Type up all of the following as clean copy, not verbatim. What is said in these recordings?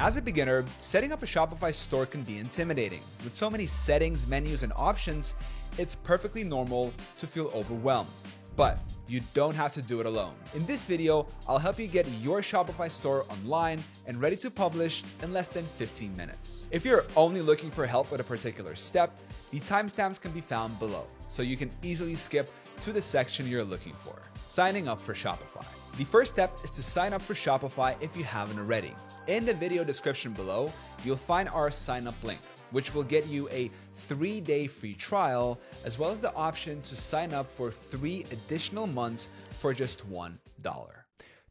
As a beginner, setting up a Shopify store can be intimidating. With so many settings, menus, and options, it's perfectly normal to feel overwhelmed. But you don't have to do it alone. In this video, I'll help you get your Shopify store online and ready to publish in less than 15 minutes. If you're only looking for help with a particular step, the timestamps can be found below, so you can easily skip to the section you're looking for. Signing up for Shopify. The first step is to sign up for Shopify if you haven't already. In the video description below, you'll find our sign up link, which will get you a 3-day free trial, as well as the option to sign up for 3 additional months for just $1.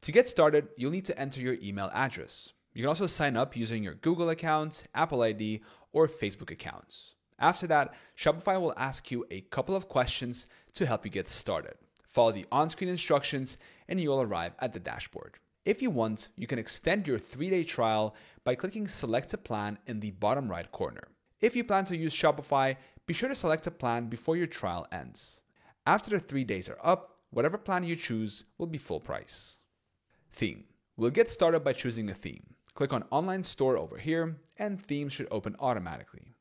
To get started, you'll need to enter your email address. You can also sign up using your Google account, Apple ID, or Facebook accounts. After that, Shopify will ask you a couple of questions to help you get started. Follow the on-screen instructions and you'll arrive at the dashboard. If you want, you can extend your 3-day trial by clicking Select a Plan in the bottom right corner. If you plan to use Shopify, be sure to select a plan before your trial ends. After the 3 days are up, whatever plan you choose will be full price. Theme. We'll get started by choosing a theme. Click on Online Store over here, and themes should open automatically.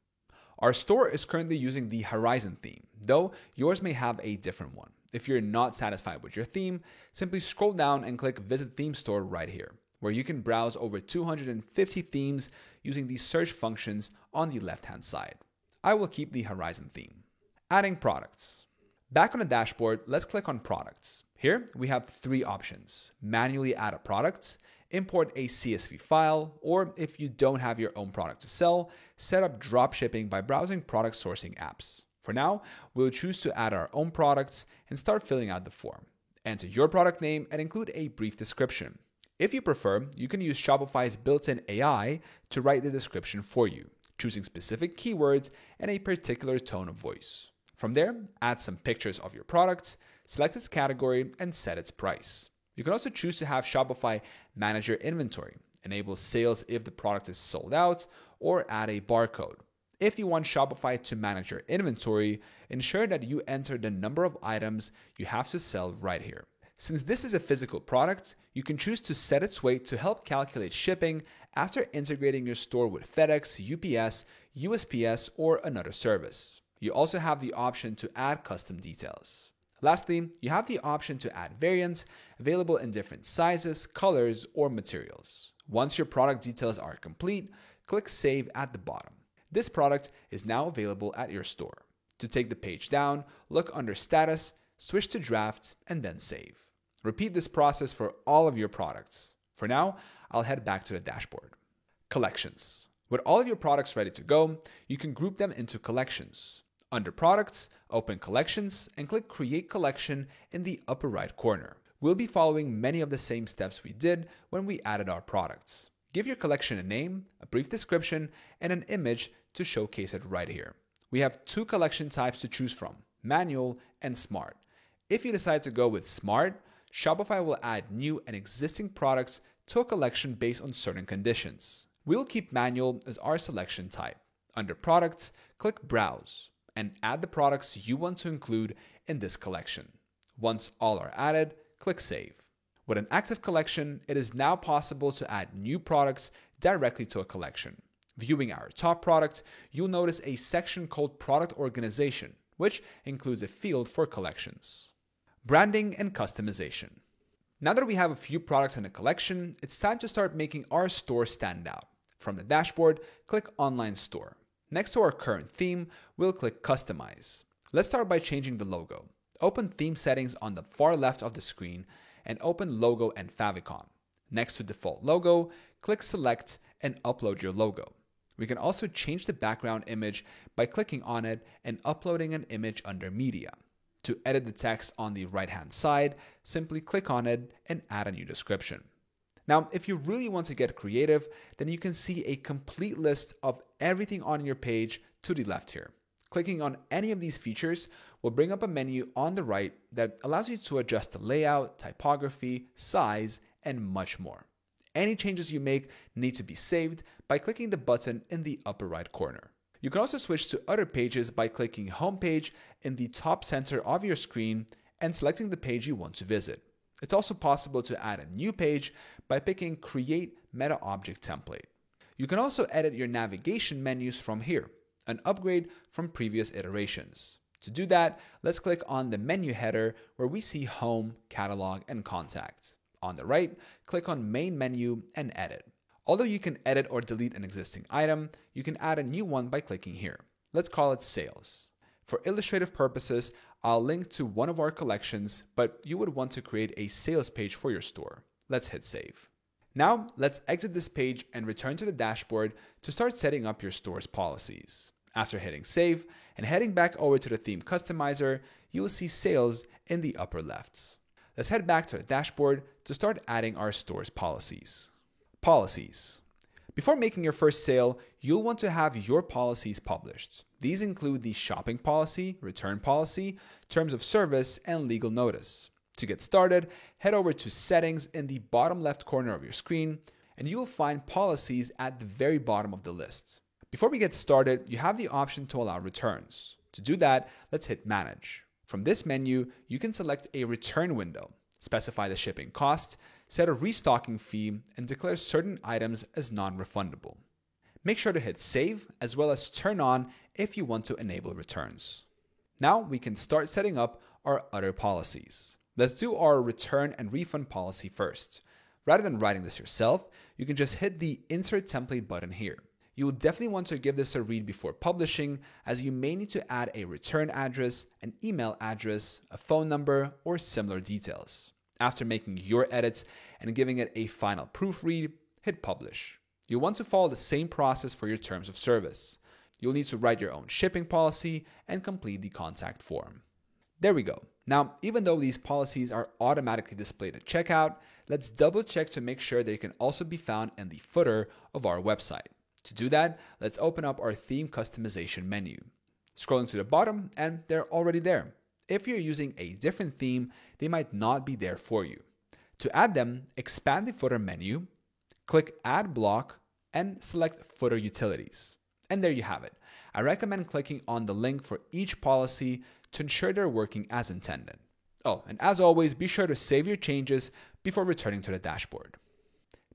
Our store is currently using the Horizon theme, though yours may have a different one. If you're not satisfied with your theme, simply scroll down and click Visit Theme Store right here, where you can browse over 250 themes using the search functions on the left-hand side. I will keep the Horizon theme. Adding products. Back on the dashboard, let's click on Products. Here, we have 3 options: manually add a product, import a CSV file, or if you don't have your own product to sell, set up drop shipping by browsing product sourcing apps. For now, we'll choose to add our own products and start filling out the form. Enter your product name and include a brief description. If you prefer, you can use Shopify's built-in AI to write the description for you, choosing specific keywords and a particular tone of voice. From there, add some pictures of your product, select its category, and set its price. You can also choose to have Shopify manage your inventory, enable sales if the product is sold out, or add a barcode. If you want Shopify to manage your inventory, ensure that you enter the number of items you have to sell right here. Since this is a physical product, you can choose to set its weight to help calculate shipping after integrating your store with FedEx, UPS, USPS, or another service. You also have the option to add custom details. Lastly, you have the option to add variants available in different sizes, colors, or materials. Once your product details are complete, click Save at the bottom. This product is now available at your store. To take the page down, look under Status, switch to Draft, and then Save. Repeat this process for all of your products. For now, I'll head back to the dashboard. Collections. With all of your products ready to go, you can group them into collections. Under Products, open Collections and click Create Collection in the upper right corner. We'll be following many of the same steps we did when we added our products. Give your collection a name, a brief description, and an image to showcase it right here. We have 2 collection types to choose from: Manual and Smart. If you decide to go with Smart, Shopify will add new and existing products to a collection based on certain conditions. We'll keep Manual as our selection type. Under Products, click Browse and add the products you want to include in this collection. Once all are added, click Save. With an active collection, it is now possible to add new products directly to a collection. Viewing our top product, you'll notice a section called Product Organization, which includes a field for collections. Branding and customization. Now that we have a few products in a collection, it's time to start making our store stand out. From the dashboard, click Online Store. Next to our current theme, we'll click Customize. Let's start by changing the logo. Open Theme Settings on the far left of the screen and open Logo and Favicon. Next to Default Logo, click Select and upload your logo. We can also change the background image by clicking on it and uploading an image under Media. To edit the text on the right-hand side, simply click on it and add a new description. Now, if you really want to get creative, then you can see a complete list of everything on your page to the left here. Clicking on any of these features will bring up a menu on the right that allows you to adjust the layout, typography, size, and much more. Any changes you make need to be saved by clicking the button in the upper right corner. You can also switch to other pages by clicking Homepage in the top center of your screen and selecting the page you want to visit. It's also possible to add a new page by picking Create Meta Object Template. You can also edit your navigation menus from here, an upgrade from previous iterations. To do that, let's click on the menu header where we see Home, Catalog, and Contact. On the right, click on Main Menu and Edit. Although you can edit or delete an existing item, you can add a new one by clicking here. Let's call it Sales. For illustrative purposes, I'll link to one of our collections, but you would want to create a sales page for your store. Let's hit Save. Now, let's exit this page and return to the dashboard to start setting up your store's policies. After hitting Save and heading back over to the theme customizer, you will see Sales in the upper left. Let's head back to the dashboard to start adding our store's policies. Policies. Before making your first sale, you'll want to have your policies published. These include the shopping policy, return policy, terms of service, and legal notice. To get started, head over to Settings in the bottom left corner of your screen, and you'll find Policies at the very bottom of the list. Before we get started, you have the option to allow returns. To do that, let's hit Manage. From this menu, you can select a return window, specify the shipping cost, set a restocking fee, and declare certain items as non-refundable. Make sure to hit Save, as well as turn on if you want to enable returns. Now we can start setting up our other policies. Let's do our return and refund policy first. Rather than writing this yourself, you can just hit the Insert Template button here. You will definitely want to give this a read before publishing, as you may need to add a return address, an email address, a phone number, or similar details. After making your edits and giving it a final proofread, hit Publish. You'll want to follow the same process for your terms of service. You'll need to write your own shipping policy and complete the contact form. There we go. Now, even though these policies are automatically displayed at checkout, let's double check to make sure they can also be found in the footer of our website. To do that, let's open up our theme customization menu. Scrolling to the bottom, and they're already there. If you're using a different theme, they might not be there for you. To add them, expand the footer menu, click Add Block, and select Footer Utilities. And there you have it. I recommend clicking on the link for each policy to ensure they're working as intended. Oh, and as always, be sure to save your changes before returning to the dashboard.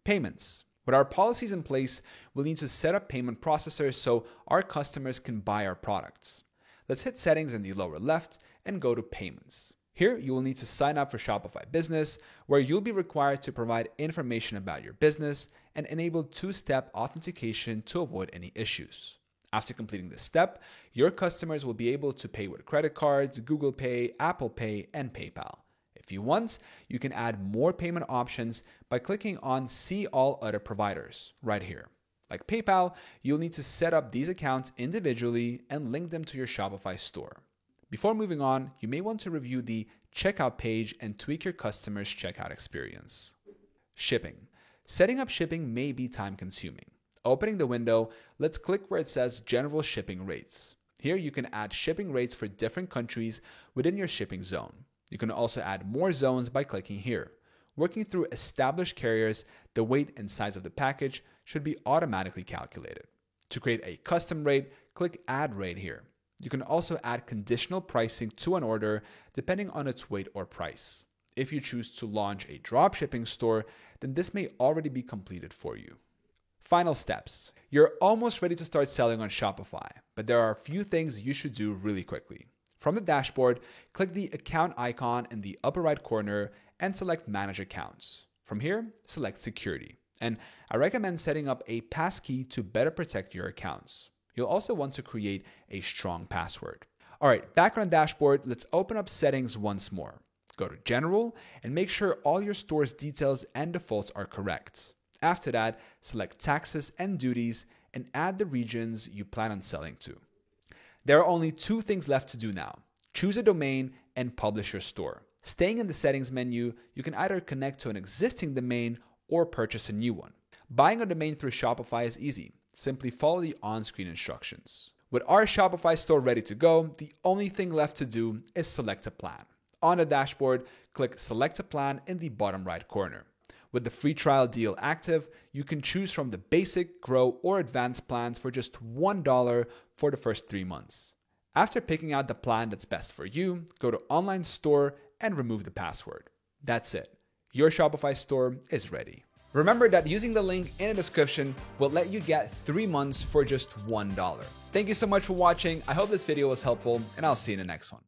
Payments. With our policies in place, we'll need to set up payment processors so our customers can buy our products. Let's hit Settings in the lower left and go to Payments. Here, you will need to sign up for Shopify Business, where you'll be required to provide information about your business and enable two-step authentication to avoid any issues. After completing this step, your customers will be able to pay with credit cards, Google Pay, Apple Pay, and PayPal. If you want, you can add more payment options by clicking on See All Other Providers right here. Like PayPal, you'll need to set up these accounts individually and link them to your Shopify store. Before moving on, you may want to review the checkout page and tweak your customer's checkout experience. Shipping. Setting up shipping may be time-consuming. Opening the window, let's click where it says General Shipping Rates. Here you can add shipping rates for different countries within your shipping zone. You can also add more zones by clicking here. Working through established carriers, the weight and size of the package should be automatically calculated. To create a custom rate, click Add Rate here. You can also add conditional pricing to an order depending on its weight or price. If you choose to launch a dropshipping store, then this may already be completed for you. Final steps. You're almost ready to start selling on Shopify, but there are a few things you should do really quickly. From the dashboard, click the account icon in the upper right corner and select Manage Accounts. From here, select Security. And I recommend setting up a passkey to better protect your accounts. You'll also want to create a strong password. All right, back on the dashboard, let's open up Settings once more. Go to General and make sure all your store's details and defaults are correct. After that, select Taxes and Duties and add the regions you plan on selling to. There are only two things left to do now. Choose a domain and publish your store. Staying in the Settings menu, you can either connect to an existing domain or purchase a new one. Buying a domain through Shopify is easy. Simply follow the on-screen instructions. With our Shopify store ready to go, the only thing left to do is select a plan. On the dashboard, click Select a Plan in the bottom right corner. With the free trial deal active, you can choose from the basic, grow, or advanced plans for just $1 for the first 3 months. After picking out the plan that's best for you, go to Online Store and remove the password. That's it. Your Shopify store is ready. Remember that using the link in the description will let you get 3 months for just $1. Thank you so much for watching. I hope this video was helpful, and I'll see you in the next one.